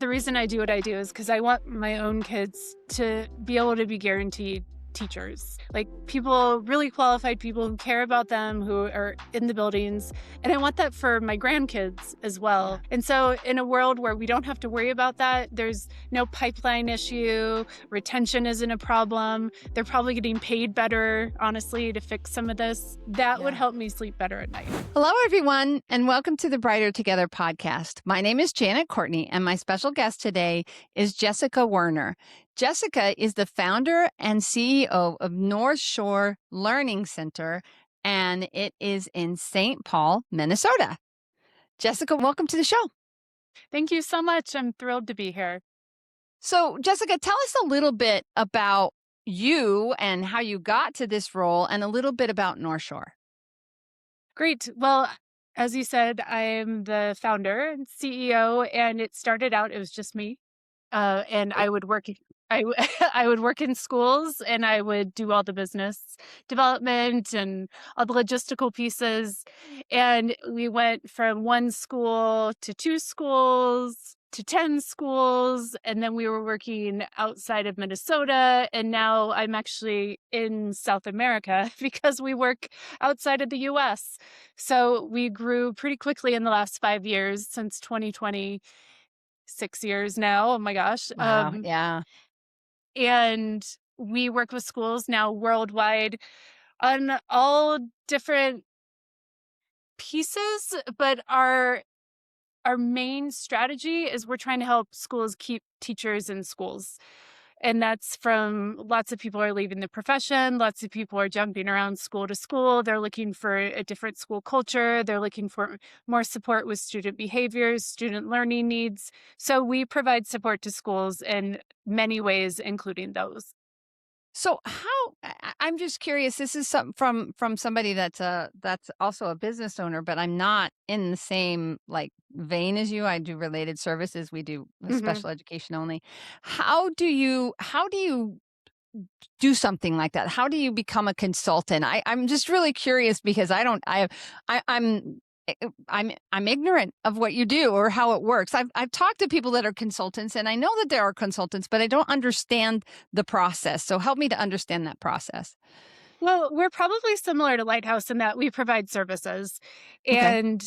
The reason I do what I do is because I want my own kids to be able to be guaranteed teachers, like people, really qualified people who care about them, who are in the buildings. And I want that for my grandkids as Yeah. well. And so in a world where we don't have to worry about that, there's no pipeline issue, retention isn't a problem. They're probably getting paid better, honestly, to fix some of this. That would Yeah. help me sleep better at night. Hello, everyone, and welcome to the Brighter Together podcast. My name is Janet Courtney, and my special guest today is Jessica Werner. Jessica is the founder and CEO of North Shore Learning Center, and it is in St. Paul, Minnesota. Jessica, welcome to the show. Thank you so much. I'm thrilled to be here. So, Jessica, tell us a little bit about you and how you got to this role, and a little bit about North Shore. Great. Well, as you said, I'm the founder and CEO, and it started out, it was just me. And I would work, I would work in schools, and I would do all the business development and all the logistical pieces. And we went from one school to two schools to 10 schools. And then we were working outside of Minnesota. And now I'm actually in South America because we work outside of the US. So we grew pretty quickly in the last 5 years, since 2020. 6 years now. Oh my gosh. Wow. Yeah. And we work with schools now worldwide on all different pieces, but our main strategy is we're trying to help schools keep teachers in schools. And that's from lots of people are leaving the profession. Lots of people are jumping around school to school. They're looking for a different school culture. They're looking for more support with student behaviors, student learning needs. So we provide support to schools in many ways, including those. So I'm just curious. This is something from somebody that's also a business owner, but I'm not in the same like vein as you. I do related services. We do Mhm. special education only. How do you do something like that? How do you become a consultant? I'm just really curious because I don't I I'm ignorant of what you do or how it works. I've talked to people that are consultants, and I know that there are consultants, but I don't understand the process. So help me to understand that process. Well, we're probably similar to Lighthouse in that we provide services, Okay. and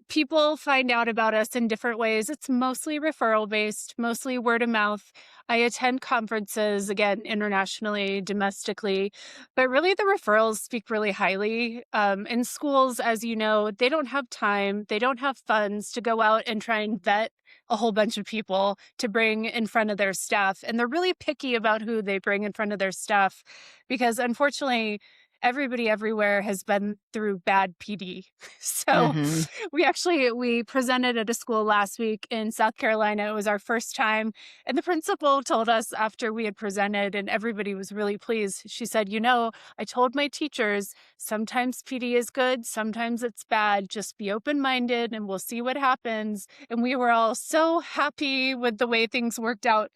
people find out about us in different ways. It's mostly referral based, mostly word of mouth. I attend conferences, again, internationally, domestically, but really the referrals speak really highly. In schools, as you know, they don't have time, they don't have funds to go out and try and vet a whole bunch of people to bring in front of their staff. And they're really picky about who they bring in front of their staff because unfortunately, everybody everywhere has been through bad PD. So Hmm. we presented at a school last week in South Carolina. It was our first time. And the principal told us after we had presented and everybody was really pleased. She said, I told my teachers sometimes PD is good, sometimes it's bad. Just be open-minded and we'll see what happens. And we were all so happy with the way things worked out.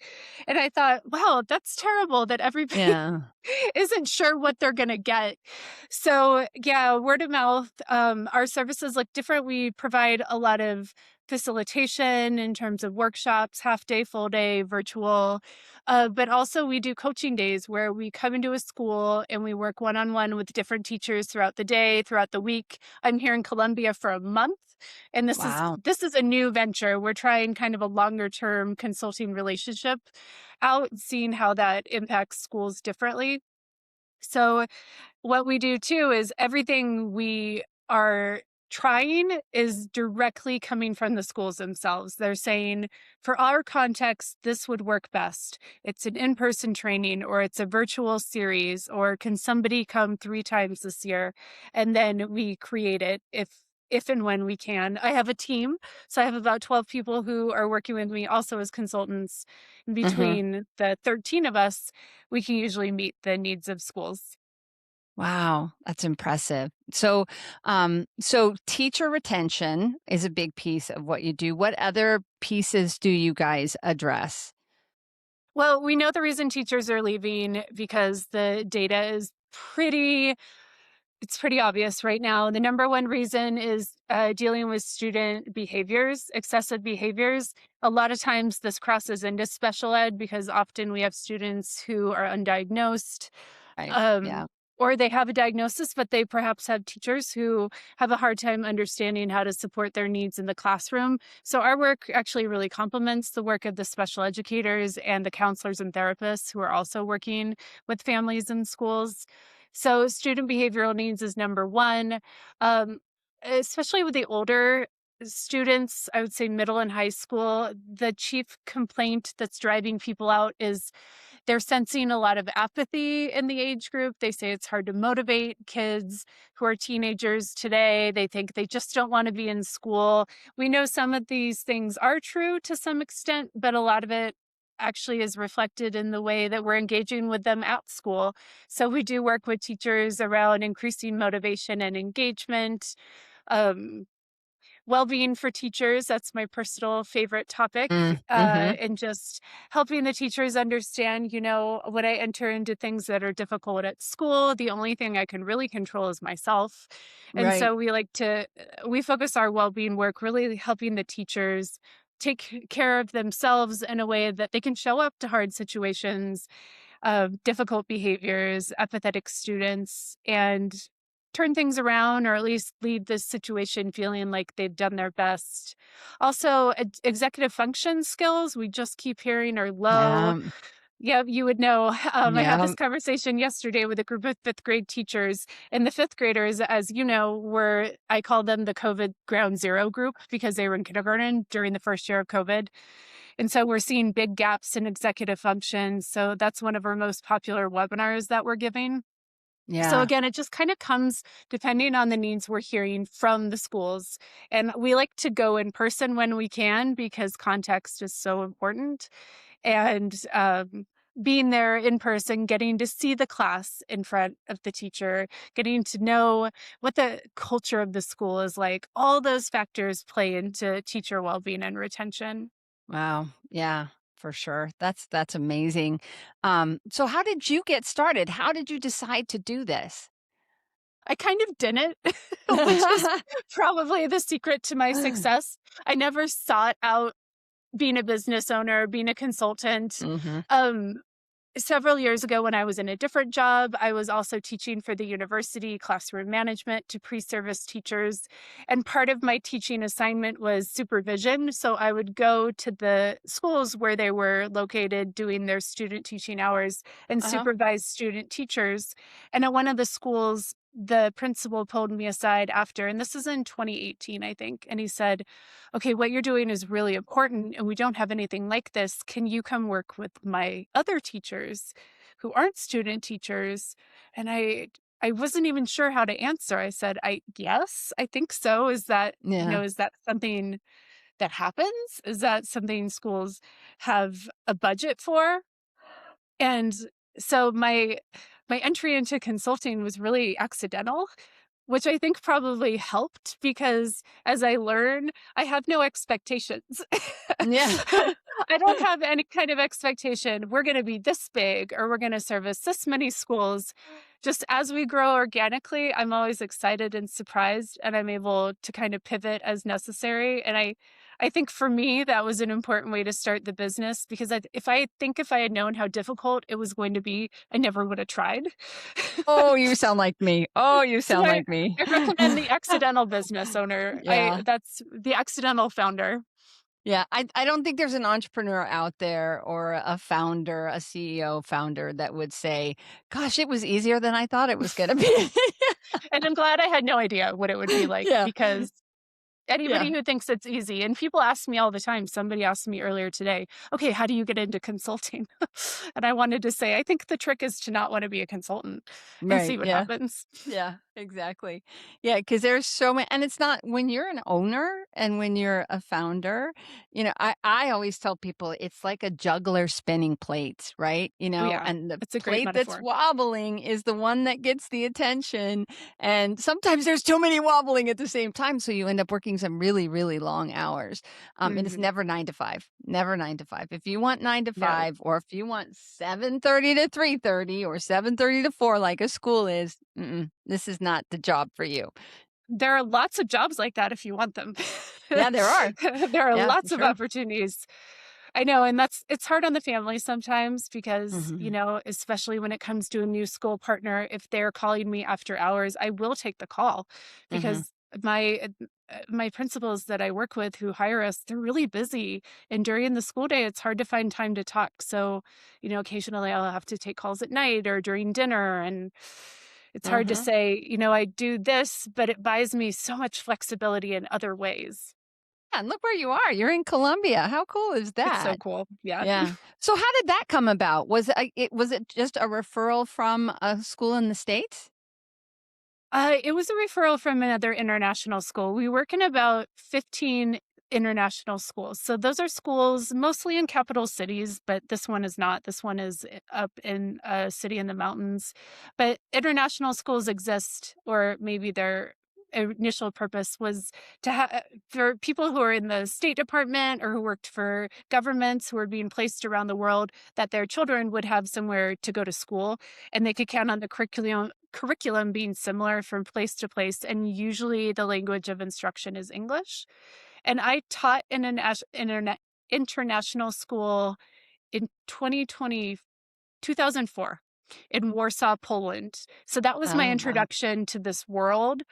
And I thought, wow, that's terrible that everybody Yeah. isn't sure what they're going to get. So, yeah, word of mouth. Our services look different. We provide a lot of facilitation in terms of workshops, half day, full day, virtual. But also, we do coaching days where we come into a school and we work one on one with different teachers throughout the day, throughout the week. I'm here in Columbia for a month. And Wow. this is a new venture. We're trying kind of a longer term consulting relationship out, seeing how that impacts schools differently. So what we do too is everything we are trying is directly coming from the schools themselves. They're saying, for our context, this would work best. It's an in-person training or it's a virtual series, or can somebody come 3 times this year? And then we create it if and when we can. I have a team. So I have about 12 people who are working with me also as consultants. Hmm. Between the 13 of us, we can usually meet the needs of schools. Wow, that's impressive. So teacher retention is a big piece of what you do. What other pieces do you guys address? Well, we know the reason teachers are leaving because the data is pretty It's pretty obvious right now. The number one reason is dealing with student behaviors, excessive behaviors. A lot of times this crosses into special ed because often we have students who are undiagnosed, Right. um, Yeah. or they have a diagnosis, but they perhaps have teachers who have a hard time understanding how to support their needs in the classroom. So our work actually really complements the work of the special educators and the counselors and therapists who are also working with families and schools. So student behavioral needs is number one, especially with the older students, I would say middle and high school. The chief complaint that's driving people out is they're sensing a lot of apathy in the age group. They say it's hard to motivate kids who are teenagers today. They think they just don't want to be in school. We know some of these things are true to some extent, but a lot of it actually is reflected in the way that we're engaging with them at school. So we do work with teachers around increasing motivation and engagement. Um, Well-being for teachers, that's my personal favorite topic, Mm-hmm. and just helping the teachers understand, when I enter into things that are difficult at school, the only thing I can really control is myself. And Right. so we focus our well-being work really helping the teachers take care of themselves in a way that they can show up to hard situations, difficult behaviors, apathetic students, and turn things around or at least leave this situation feeling like they've done their best. Also, executive function skills, we just keep hearing are low. Yeah. Yeah, you would know. I had Yeah. this conversation yesterday with a group of fifth grade teachers, and the fifth graders, as you know, I call them the COVID ground zero group because they were in kindergarten during the first year of COVID. And so we're seeing big gaps in executive function. So that's one of our most popular webinars that we're giving. So Yeah. again, it just kind of comes depending on the needs we're hearing from the schools. And we like to go in person when we can because context is so important. And being there in person, getting to see the class in front of the teacher, getting to know what the culture of the school is like, all those factors play into teacher well-being and retention. Wow. Yeah, for sure. That's amazing. So how did you get started? How did you decide to do this? I kind of didn't, which is probably the secret to my success. I never sought out being a business owner, being a consultant. Mhm. Um, Several years ago, when I was in a different job, I was also teaching for the university classroom management to pre service teachers. And part of my teaching assignment was supervision. So I would go to the schools where they were located doing their student teaching hours and Uh-huh. supervise student teachers. And at one of the schools, the principal pulled me aside after, and this is in 2018, I think. And he said, okay, what you're doing is really important, and we don't have anything like this. Can you come work with my other teachers who aren't student teachers? And I wasn't even sure how to answer. I said, I yes, I think so. Yeah. Is that something that happens? Is that something schools have a budget for? And so my entry into consulting was really accidental, which I think probably helped because as I learn, I have no expectations. Yeah. I don't have any kind of expectation. We're going to be this big or we're going to service this many schools. Just as we grow organically, I'm always excited and surprised, and I'm able to kind of pivot as necessary. And I think for me, that was an important way to start the business because if I had known how difficult it was going to be, I never would have tried. Oh, you sound like me. Oh, you So sound like me. I recommend the accidental business owner. Yeah. That's the accidental founder. Yeah, I don't think there's an entrepreneur out there or a founder, a CEO founder that would say, "Gosh, it was easier than I thought it was gonna be." And I'm glad I had no idea what it would be like Yeah, because yeah. anybody who thinks it's easy, and people ask me all the time. Somebody asked me earlier today, okay, how do you get into consulting? And I wanted to say, I think the trick is to not want to be a consultant and Right, see what yeah. happens. Yeah, exactly. Yeah, because there's so many, and it's not when you're an owner and when you're a founder, I always tell people it's like a juggler spinning plates, right? Oh, yeah. And the It's a great plate that's metaphor. wobbling is the one that gets the attention. And sometimes there's too many wobbling at the same time. So you end up working some really, really long hours. And it's Mhm. never 9 to 5. Never 9 to 5. If you want 9 to No. 5, or if you want 7:30 to 3:30 or 7:30 to 4 like a school is, this is not the job for you. There are lots of jobs like that if you want them. Yeah, there are. There are Yeah, for lots of sure. opportunities. I know, and it's hard on the family sometimes because, Mhm. especially when it comes to a new school partner, if they're calling me after hours, I will take the call Mhm. because my principals that I work with who hire us, they're really busy. And during the school day, it's hard to find time to talk. So, occasionally I'll have to take calls at night or during dinner. And it's hard to Mhm. say, I do this, but it buys me so much flexibility in other ways. Yeah, and look where you are. You're in Colombia. How cool is It's so that? cool. Yeah. Yeah. So how did that come about? Was it just a referral from a school in the States? It was a referral from another international school. We work in about 15 international schools. So those are schools mostly in capital cities, but this one is not. This one is up in a city in the mountains. But international schools exist, or maybe their initial purpose was to have for people who are in the State Department or who worked for governments who are being placed around the world, that their children would have somewhere to go to school and they could count on the curriculum being similar from place to place, and usually the language of instruction is English. And I taught in an international school in 2004 in Warsaw, Poland. So that was my Oh, wow. introduction to this world.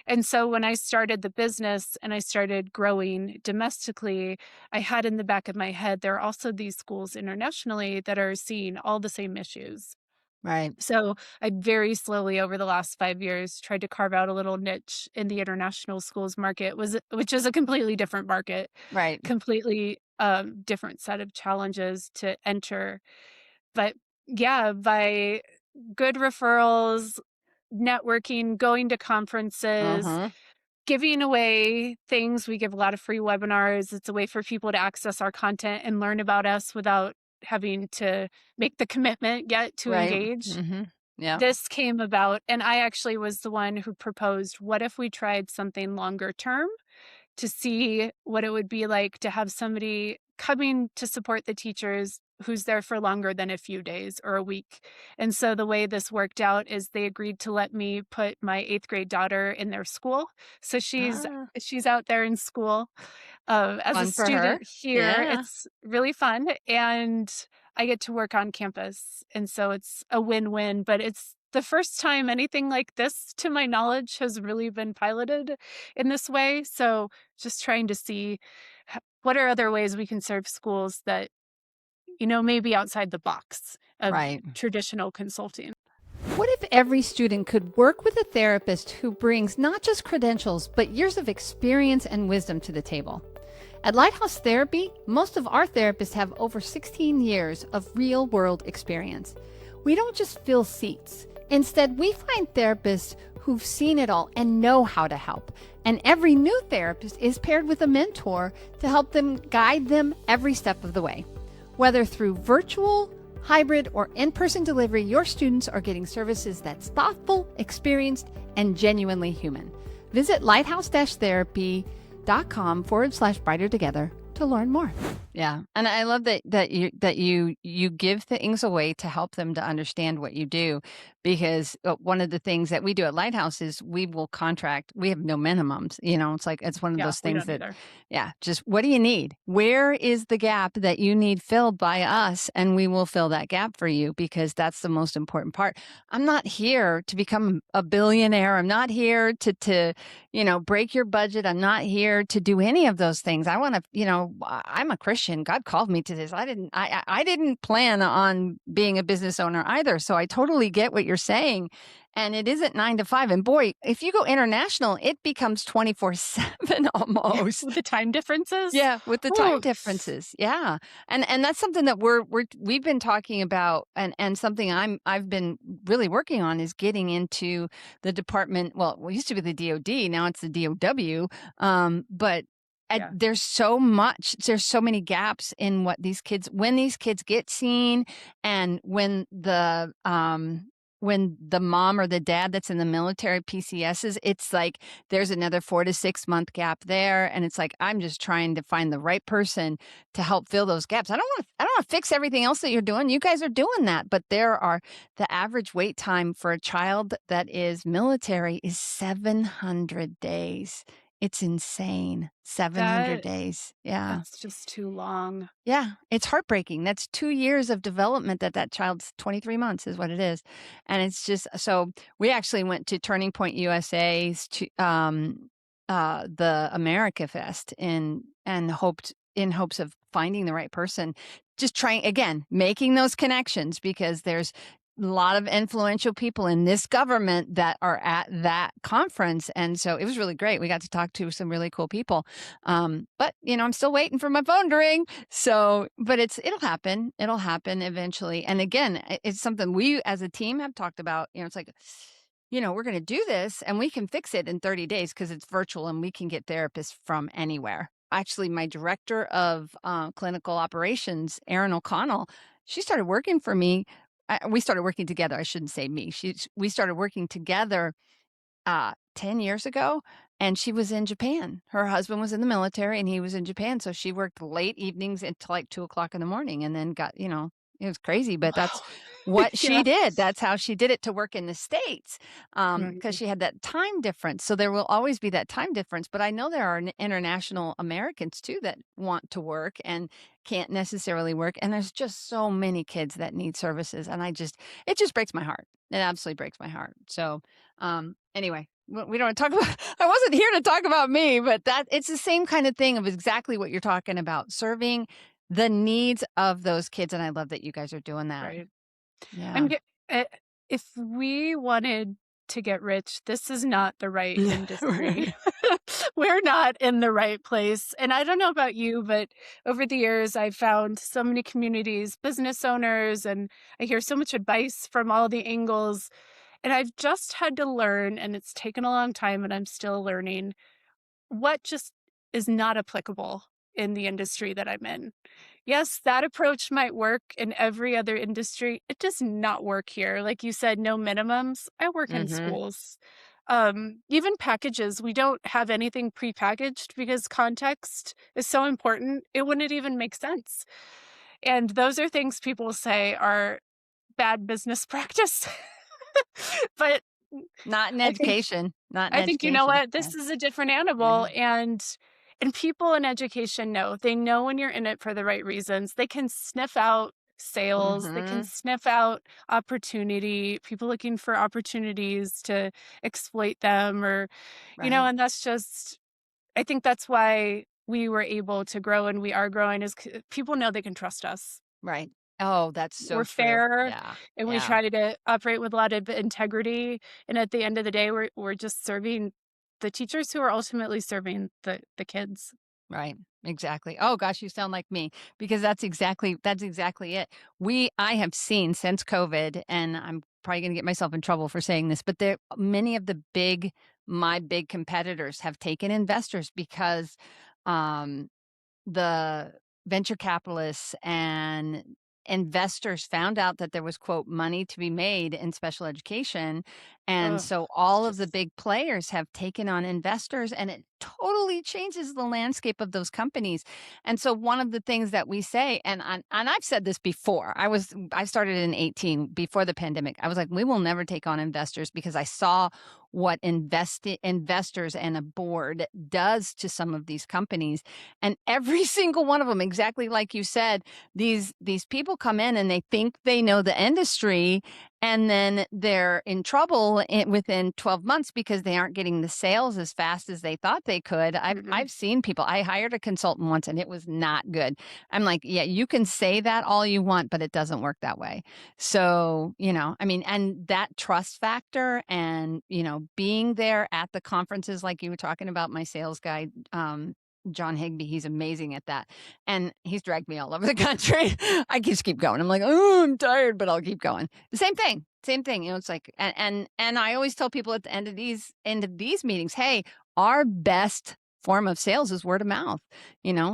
And so when I started the business and I started growing domestically, I had in the back of my head, there are also these schools internationally that are seeing all the same issues. Right. So I very slowly over the last 5 years tried to carve out a little niche in the international schools market, which is a completely different market, Right. completely, different set of challenges to enter. But yeah, by good referrals, networking, going to conferences, Uh-huh. giving away things. We give a lot of free webinars. It's a way for people to access our content and learn about us without having to make the commitment yet to Right. engage. Mhm. Yeah. This came about, and I actually was the one who proposed, what if we tried something longer term to see what it would be like to have somebody coming to support the teachers who's there for longer than a few days or a week. And so the way this worked out is they agreed to let me put my 8th grade daughter in their school. So Ah, she's out there in school as a fun for her. student here. Yeah. It's really fun, and I get to work on campus. And so it's a win-win, but it's the first time anything like this, to my knowledge, has really been piloted in this way. So just trying to see what are other ways we can serve schools that, maybe outside the box of Right. traditional consulting. What if every student could work with a therapist who brings not just credentials, but years of experience and wisdom to the table? At Lighthouse Therapy, most of our therapists have over 16 years of real world experience. We don't just fill seats. Instead, we find therapists who've seen it all and know how to help. And every new therapist is paired with a mentor to help them guide them every step of the way. Whether through virtual, hybrid, or in person delivery, your students are getting services that's thoughtful, experienced, and genuinely human. Visit lighthouse-therapy.com/brighter together to learn more. Yeah, and I love that you give things away to help them to understand what you do, because one of the things that we do at Lighthouse is we will contract. We have no minimums. It's one of Yeah, those we things don't that, either. yeah, just what do you need? Where is the gap that you need filled by us, and we will fill that gap for you, because that's the most important part. I'm not here to become a billionaire. I'm not here to break your budget. I'm not here to do any of those things. I want to, I'm a Christian. God called me to this. I didn't plan on being a business owner either. So I totally get what you're saying. And it isn't 9 to 5. And boy, if you go international, it becomes 24/7 almost. With the time differences. Yeah, with the time Ooh, differences. Yeah. And that's something that we've been talking about, and something I've been really working on is getting into the department. Well, it used to be the DOD, now it's the DOW. But yeah. there's so many gaps in when these kids get seen, and when when the mom or the dad that's in the military PCSs, it's like there's another 4 to 6 month gap there, and it's like I'm just trying to find the right person to help fill those gaps. I don't want to fix everything else that you're doing. You guys are doing that, but the average wait time for a child that is military is 700 days. It's insane. 700 That days. Yeah. that's just too long. Yeah, it's heartbreaking. That's 2 years of development that child's 23 months is what it is, and it's just so we actually went to Turning Point USA's the America Fest and hoped in hopes of finding the right person, just trying again, making those connections because there's a lot of influential people in this government that are at that conference, and so it was really great. We got to talk to some really cool people, but, I'm still waiting for my phone to ring. So, but it'll happen. It'll happen eventually. And again, it's something we as a team have talked about. It's like, we're going to do this and we can fix it in 30 days because it's virtual and we can get therapists from anywhere. Actually, my director of clinical operations, Erin O'Connell, she started working for me. We started working together. I shouldn't say me. We started working together 10 years ago, and she was in Japan. Her husband was in the military and he was in Japan. So she worked late evenings until like 2 o'clock in the morning and then it was crazy, but that's Wow. what she Yeah. did. That's how she did it to work in the States because Right. she had that time difference. So there will always be that time difference. But I know there are international Americans too that want to work and can't necessarily work. And there's just so many kids that need services. And it just breaks my heart. It absolutely breaks my heart. So, anyway, we don't talk about, I wasn't here to talk about me, but it's the same kind of thing of exactly what you're talking about, serving the needs of those kids. And I love that you guys are doing that. Right. Yeah. I'm get if we wanted to get rich, this is not the right industry. Right. We're not in the right place. And I don't know about you, but over the years, I've found so many communities, business owners, and I hear so much advice from all the angles. And I've just had to learn, and it's taken a long time, and I'm still learning what just is not applicable in the industry that I'm in. Yes, that approach might work in every other industry. It does not work here. Like you said, no minimums. I work in Mm-hmm. schools. Even packages, we don't have anything prepackaged because context is so important. It wouldn't even make sense. And those are things people say are bad business practice. But Not in I think education. Not in I think you know education. what? Yeah. This is a different animal, Yeah. and people in education know. They know when you're in it for the right reasons. They can sniff out sales, they can Mm-hmm. sniff out opportunity, people looking for opportunities to exploit them Right. and that's just I think that's why we were able to grow and we are growing is people know they can trust us. Right. Oh, that's We're so true. fair Yeah. and we Yeah. try to operate with a lot of integrity. And at the end of the day, we're just serving the teachers who are ultimately serving the kids. Right. Exactly. Oh gosh, you sound like me because that's exactly it. I have seen since COVID, and I'm probably going to get myself in trouble for saying this, but there many of the my big competitors have taken investors because um the venture capitalists and investors found out that there was quote money to be made in special education, and Oh, so it's all of the just big players have taken on investors, and it totally changes the landscape of those companies. And so one of the things that we say, and I've said this before, I started in 18 before the pandemic. I was like, we will never take on investors because I saw what investors and a board does to some of these companies, and every single one of them, exactly like you said, these people come in and they think they know the industry, and then they're in trouble within 12 months because they aren't getting the sales as fast as they thought they could. mhm, I've seen people. I hired a consultant once and it was not good. I'm like, yeah, you can say that all you want, but it doesn't work that way. So, I mean, and that trust factor and, being there at the conferences like you were talking about, my sales guy, John Higby, he's amazing at that. And he's dragged me all over the country. I just keep going. I'm like, oh, I'm tired, but I'll keep going. The same thing. Same thing. It's like, and I always tell people at the end of these meetings, hey, our best form of sales is word of mouth,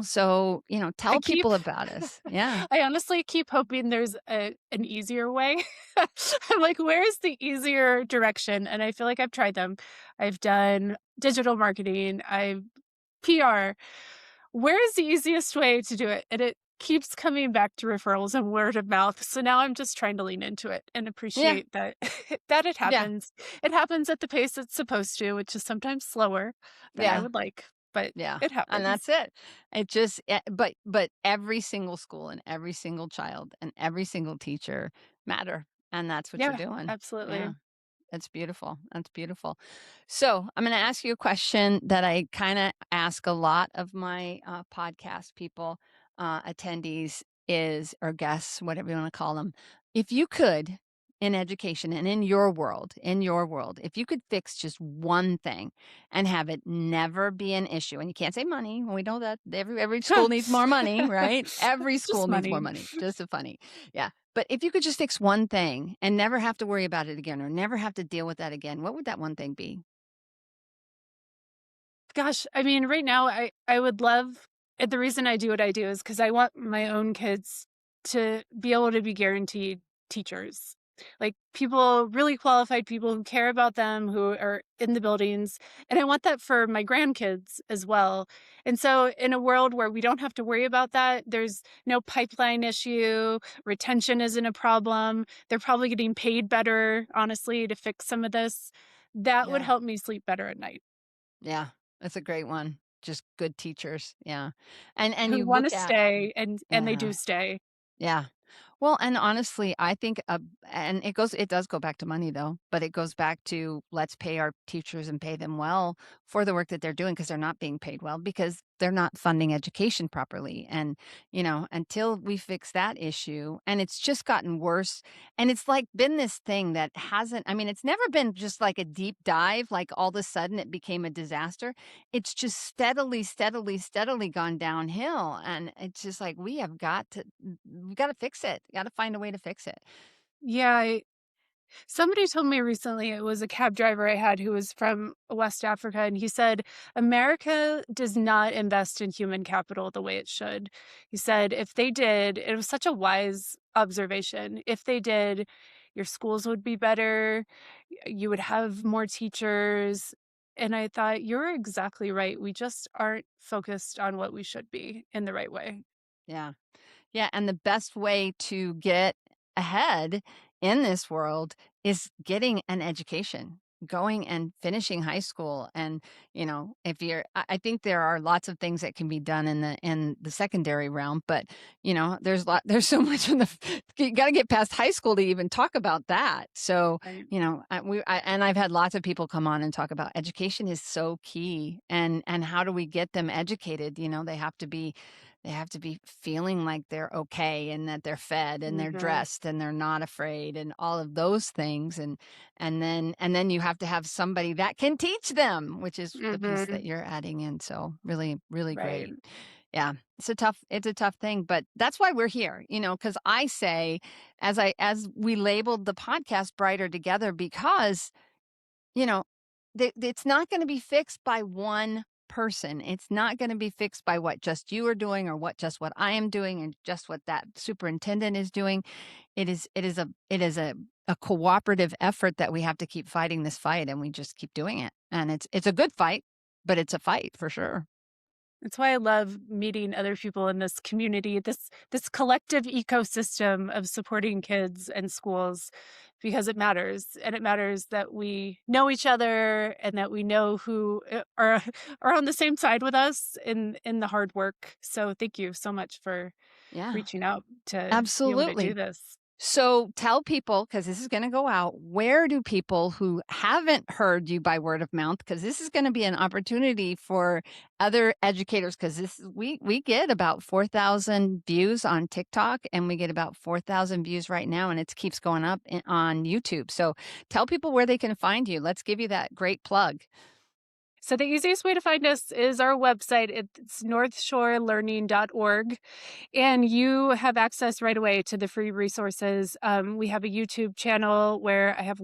so, I tell keep people about us. Yeah. I honestly keep hoping there's an easier way. I'm like, where's the easier direction? And I feel like I've tried them. I've done digital marketing, I've PR. Where is the easiest way to do it? And it keeps coming back to referrals and word of mouth. So now I'm just trying to lean into it and Yeah. appreciate that that it Yeah. happens. It happens at the pace it's supposed to, which is sometimes slower than I Yeah. would like, but Yeah, it and happens. that's it. It just but every single school and every single child and every single teacher matter, and that's what you're Yeah, doing. absolutely. Yeah, it's beautiful. That's beautiful. So, I'm gonna ask you a question that I kinda ask a lot of my, podcast people, attendees is or guests, whatever you wanna call them. If you could, in education and in your world, if you could fix just one thing and have it never be an issue, and you can't say money, we know that every school needs more money, right? Every Just school needs more money. money, just a funny. Yeah. But if you could just fix one thing and never have to worry about it again or never have to deal with that again, what would that one thing be? Gosh, I mean, right now, I would love and the reason I do what I do is because I want my own kids to be able to be guaranteed teachers. Like, people really qualified people who care about them, who are in the buildings, and I want that for my grandkids as well. And so in a world where we don't have to worry about that, there's no pipeline issue, retention isn't a problem, they're probably getting paid better, honestly, to fix some of this. That would Yeah. help me sleep better at night. Yeah. That's a great one. Just good teachers. Yeah. And Who you wanna look at stay, and they do yeah. stay. Yeah. Well, and honestly, I think, and it does go back to money though, but it goes back to let's pay our teachers and pay them well for the work that they're doing because they're not being paid well because they're not funding education properly. And, until we fix that issue, and it's just gotten worse. And it's like been this thing that hasn't, I mean, it's never been just like a deep dive, like all of a sudden it became a disaster. It's just steadily, steadily, steadily gone downhill. And it's just like we gotta fix it. Gotta find a way to fix it. Yeah, somebody told me recently it was a cab driver I had who was from West Africa, and he said, "America does not invest in human capital the way it should." He said, "If they did" it was such a wise observation, "If they did, your schools would be better, you would have more teachers." And I thought, "You're exactly right, we just aren't focused on what we should be in the right way." Yeah. Yeah, and the best way to get ahead in this world is getting an education, going and finishing high school. And, if I think there are lots of things that can be done in the secondary realm, but there's so much in you got to get past high school to even talk about that. So, Right. and I've had lots of people come on and talk about education is so key, and how do we get them educated? They have to be feeling like they're okay and that they're fed and they're Mhm. dressed and they're not afraid and all of those things. And then you have to have somebody that can teach them, which is the piece that Mhm. you're adding in. So really, really Right. great. Yeah. It's a tough thing, but that's why we're here, because I say, as we labeled the podcast Brighter Together, because you know, it's not gonna be fixed by one person. It's not gonna be fixed by what just you are doing or what I am doing and just what that superintendent is doing. It is a cooperative effort that we have to keep fighting this fight, and we just keep doing it. And it's a good fight, but it's a fight for sure. That's why I love meeting other people in this community, this collective ecosystem of supporting kids and schools because it matters. And it matters that we know each other and that we know who are on the same side with us in the hard work. So thank you so much for Yeah, reaching out to be able to do absolutely. this. So tell people, because this is going to go out, where do people who haven't heard you by word of mouth, because this is going to be an opportunity for other educators, because we get about 4,000 views on TikTok and we get about 4,000 views right now, and it keeps going up on YouTube. So tell people where they can find you. Let's give you that great plug. So the easiest way to find us is our website. It's northshorelearning.org. And you have access right away to the free resources. We have a YouTube channel where I have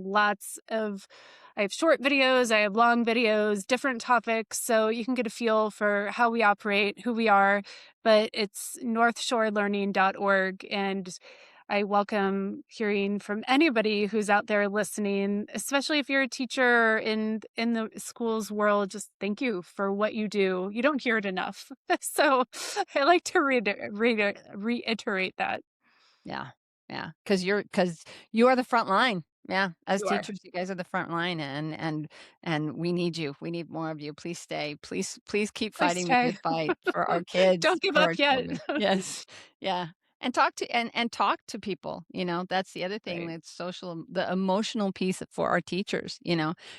I have short videos, I have long videos, different topics, so you can get a feel for how we operate, who we are. But it's northshorelearning.org, and I welcome hearing from anybody who's out there listening, especially if you're a teacher in the schools world. Just thank you for what you do. You don't hear it enough. So I like to reiterate that. Yeah. Yeah. Because you are the front line. Yeah. As You are. teachers, you guys are the front line and we need you. We need more of you. Please stay. Please keep Please fighting the stay. good fight for our kids, Don't give for up our yet. children. Yes. Yeah. And talk to people. That's the other thing. Right. That's the emotional piece for our teachers.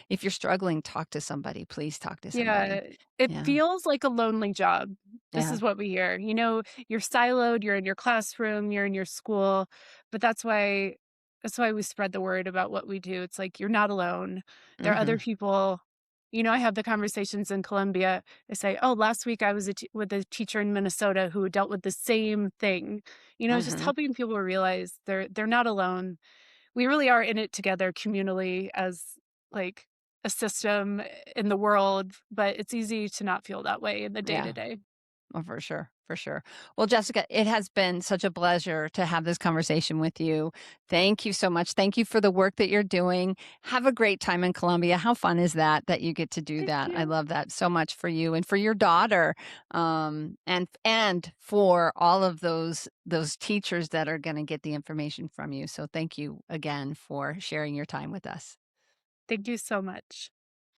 If you're struggling, talk to somebody. Please talk to somebody. Yeah, it Yeah. feels like a lonely job. This Yeah. is what we hear. You're siloed, you're in your classroom, you're in your school, but that's why we spread the word about what we do. It's like you're not alone. There are Hmm. other people. I have the conversations in Colombia. I say, "Oh, last week I was with a teacher in Minnesota who dealt with the same thing." Just Hmm. helping people realize they're not alone. We really are in it together communally as like a system in the world, but it's easy to not feel that way in the day to Yeah. day. Oh, for sure, for sure. Well, Jessica, it has been such a pleasure to have this conversation with you. Thank you so much. Thank you for the work that you're doing. Have a great time in Colombia. How fun is that you get to do Thank that? I you. love that so much for you and for your daughter, and for all of those teachers that are going to get the information from you. So thank you again for sharing your time with us. Thank you so much.